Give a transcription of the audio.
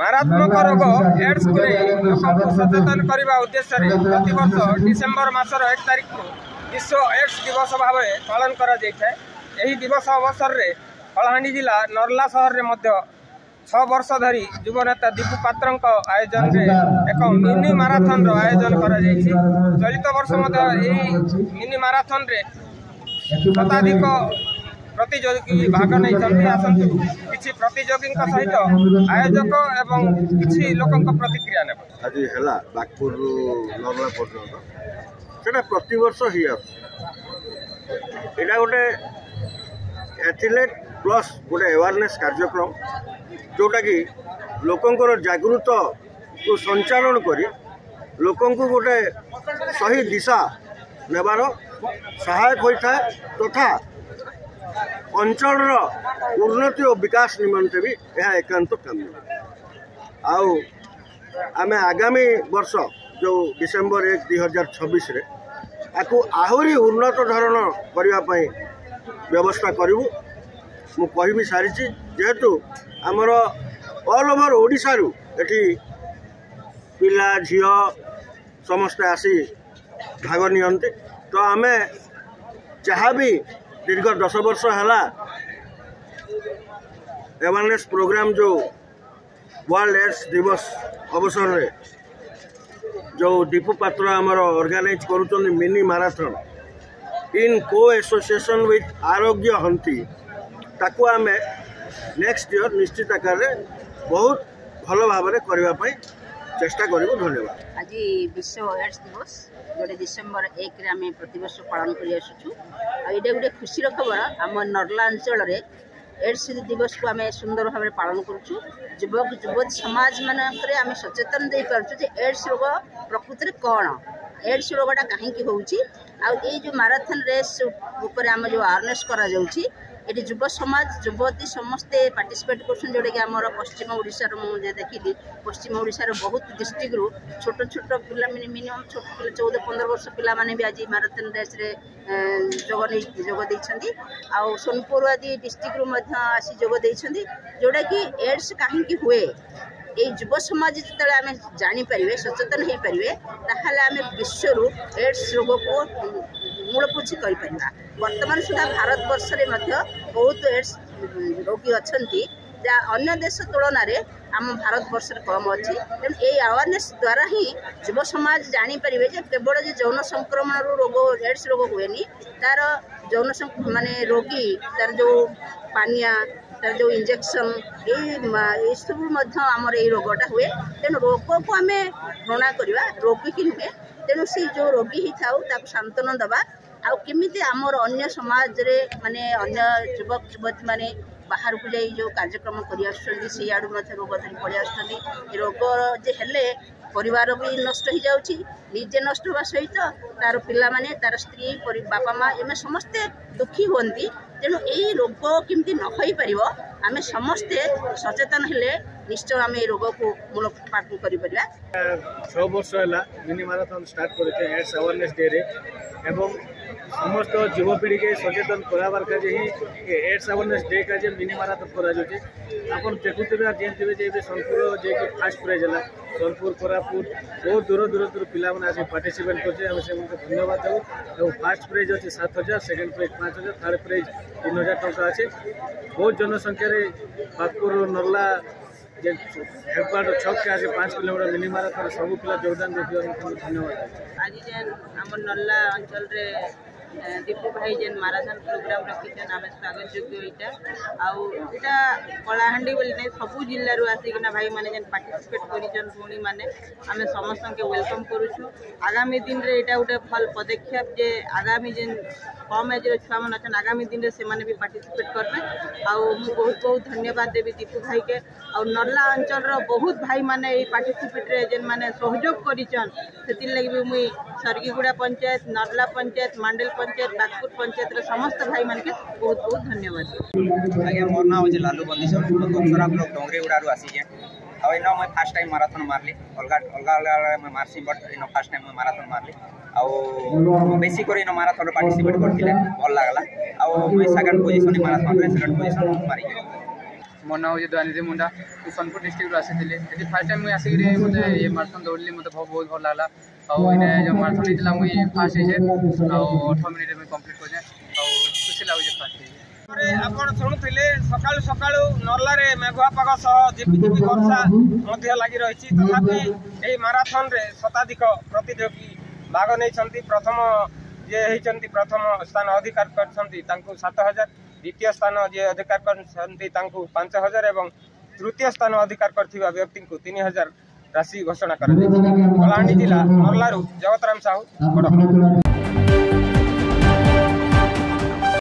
मारात्मक रोग एड्स को लोक सचेतन करने उद्देश्य प्रतिवर्ष डिसेम्बर मासर 1 तारिख को विश्व एड्स दिवस भाव पालन कर दिवस अवसर में कलाहांडी जिला नर्ला सहर में 6 वर्ष धरी युवनेता दीपू पात्र आयोजन में एक मिनी माराथन आयोजन कर चलित वर्ष मिनी माराथन रे शताधिक प्रतियोगी भाग नहीं आसतु किसी प्रतियोगी सहित आयोजक एवं किसी लोक प्रतिक्रिया ने आज है बागपुर नर्ला पर्यटन प्रति वर्ष ही यहाँ गोटे एथलीट प्लस गोटे अवेयरनेस कार्यक्रम जोटा कि लोकंकर जागृत को संचालन करी लोकंकु गोटे सही दिशा नेबार सहायक होता है तथा अंचल उन्नति और विकास निमंते भी यह एकांत काम आउ आमे आगामी वर्ष जो डिसेम्बर 1 2026 रे आपको आहरी उन्नत धरण करने व्यवस्था करूँ मु कह भी सारी जेहेतु आमर ऑल ओवर ओडिशा रु एठी पिला झियो समस्ते आसी भाग नियंती तो आमे जहाँ भी दीर्घ 10 वर्ष है अवेयरनेस प्रोग्राम जो वर्ल्ड एड्स दिवस अवसर में जो दीपू पात्र आमर ऑर्गेनाइज करुँच मिनी मैराथन इन को एसोसिएशन विथ आरोग्य हंती ताकू आमे नेक्स्ट ईयर निश्चित आकार बहुत भल भाव करने चेष्टा करूँ। धन्यवाद। आज विश्व एड्स दिवस जोड़े डिसेम्बर 1 रे आमे प्रतिवर्ष पालन कर आसुचु ये गोटे खुशी खबर आम नर्ला अंचल एड्स दिवस को आम सुंदर भाव पालन करुचु युवक युवती समाज मानक आम सचेतन दे पार्छु जे एड्स रोग प्रकृति कौन एड्स रोगटा कहीं होउची आ जो मैराथन रेस ऊपर आम जो अवेयरनेस करा जाउची ये युव समाज युवती समस्ते पार्टिसिपेट कर जोटा कि आमर पश्चिम ओडिशार मुझे देखिली पश्चिम ओडिशार बहुत डिस्ट्रिक्ट रु छोट छोट पिला मिनिमम छोट 14-15 वर्ष पिला माने भी आज मैराथन रेस रे जोग देइछंती आ सोनपुर आदि डिस्ट्रिक्ट रु मध्य आसी जोग देइछंती जोटा कि एड्स कहीं हुए ये युव समाज जो आम जापर सचेतन हो पारे ताहले आम विश्व एड्स रोग को मूलपोछि कर वर्तमान सुधा भारत वर्ष में बहुत एड्स रोगी अच्छा जहाँ अन्य देश तुलन में आम भारत वर्ष कम अच्छी तेणु ये अवेयरनेस द्वारा ही युव समाज जापर केवल यौन संक्रमण रोग एड्स रोग हुए तार यौन माने रोगी तार जो पानिया तार जो इंजेक्शन ये सब आमर ये रोगटा हुए तेणु रोग को आम घृणा करवा रोगी की नुहे तेणु से जो रोगी ही था सांत्वना दबा आउ केमिति आमर अन्य समाज रे माने अन्य युवक युवती माने बाहर को जाई जो कार्यक्रम करी आड़ू रोग धरी पड़े रोग जे हेले परिवार भी नष्ट हो जाउची निजे नष्ट होगा सहित तार पिला माने तार स्त्री बापा माँ एम समस्ते दुखी होती तेणु यही रोग केमती न हो पार आम समस्ते सचेतन हेले निश्चय आम रोग को मूलोत्पाटन कर 6 वर्ष है मिनी मैराथन स्टार्ट करते एड्स अवेयरनेस डे रे एवं समस्त युवपीढ़ी के सचेतन कराबार काजे ही एड्स अवेयरनेस डे काजे मिनी मैराथन करा जाउची आपन देखुथिबे जानथिबे जे सोनपुर जे कि फर्स्ट प्राइज है सोनपुर कोरापुट बहुत दूर पिला माने आसी पार्टिसिपेट करछे हम से धन्यवाद देउ फर्स्ट प्राइज अछि 7000 सेकंड प्राइज 5000 थर्ड प्राइज 3000 टका अछि बहुत जनसंख्या रे बागपुर नर्ला जे हेडक्वार्टर छक के आसे 5 किलोमीटर मिनी मैराथन सब पिला योगदान देथियो धन्यवाद। आज जेन हमर नर्ला अंचल रे दीपू भाई जेन मैराथन प्रोग्राम रखिछन आम स्वागत योग्य यहाँ कलाहांडी बोली नहीं सबू जिलू आसिकिना भाई मैंने जेन पार्टिसिपेट करिछन भौणी मैंने आम समस्त के वेलकम करुछु आगामी दिन रे एटा गोटे भल पदक्षेप जे आगामी जेन कम एज छुआ मन अच्छे आगामी दिन में से भी पार्टिसिपेट करबे बहुत बहुत धन्यवाद देवी दीपू भाई के आ नर्ला अंचल बहुत भाई माने पार्टिसिपेट रे जेन माने सहयोग करिछन सेति लगी भी मुई सरगीगुड़ा पंचायत नर्ला पंचायत मांडेल पंचायत बागपुर पंचायत रे समस्त भाई मान के बहुत बहुत धन्यवाद। आज्ञा मोर नाम होचे लालू बंदीश्वर बक्सरा ब्लॉक डोंगरीगुड़ा रु आसी आ इन मैं फास्ट टाइम मैराथन मारली अलग मैं मारसी but in fast time marathon मारली आ बेसी कर इन मैराथन पार्टिसिपेट करथिले भल लागला आ मुई सेकंड पोजीशन मैराथन रे सेकंड पोजीशन मारी मो ना हूँ दयानिधि मुंडा सोनपुर डिस्ट्रिक्ट आसी ये फास्ट टाइम मुझे आसिक मतलब ये माराथन दौड़ली मतलब बहुत भल लगा आने जो माराथन होता मुझे फास्ट होचे 8 मिनिट में कम्प्लीट करे खुशी लगे फास्ट आपण शुणुले सका सका नर्लार मेघुआ पाग सह झिपिझिपि वर्षा लगी रही तथापि यही माराथन रे शताधिक प्रतियोगी भाग नहीं प्रथम जे होती प्रथम स्थान अधिकार कर 7,000 द्वितीय स्थान जे अधिकार कर 5,000 एवं तृतीय स्थान अधिकार कर व्यक्ति को 3,000 राशि घोषणा कर कलाहांडी जिला नर्लारू जगतराम साहू।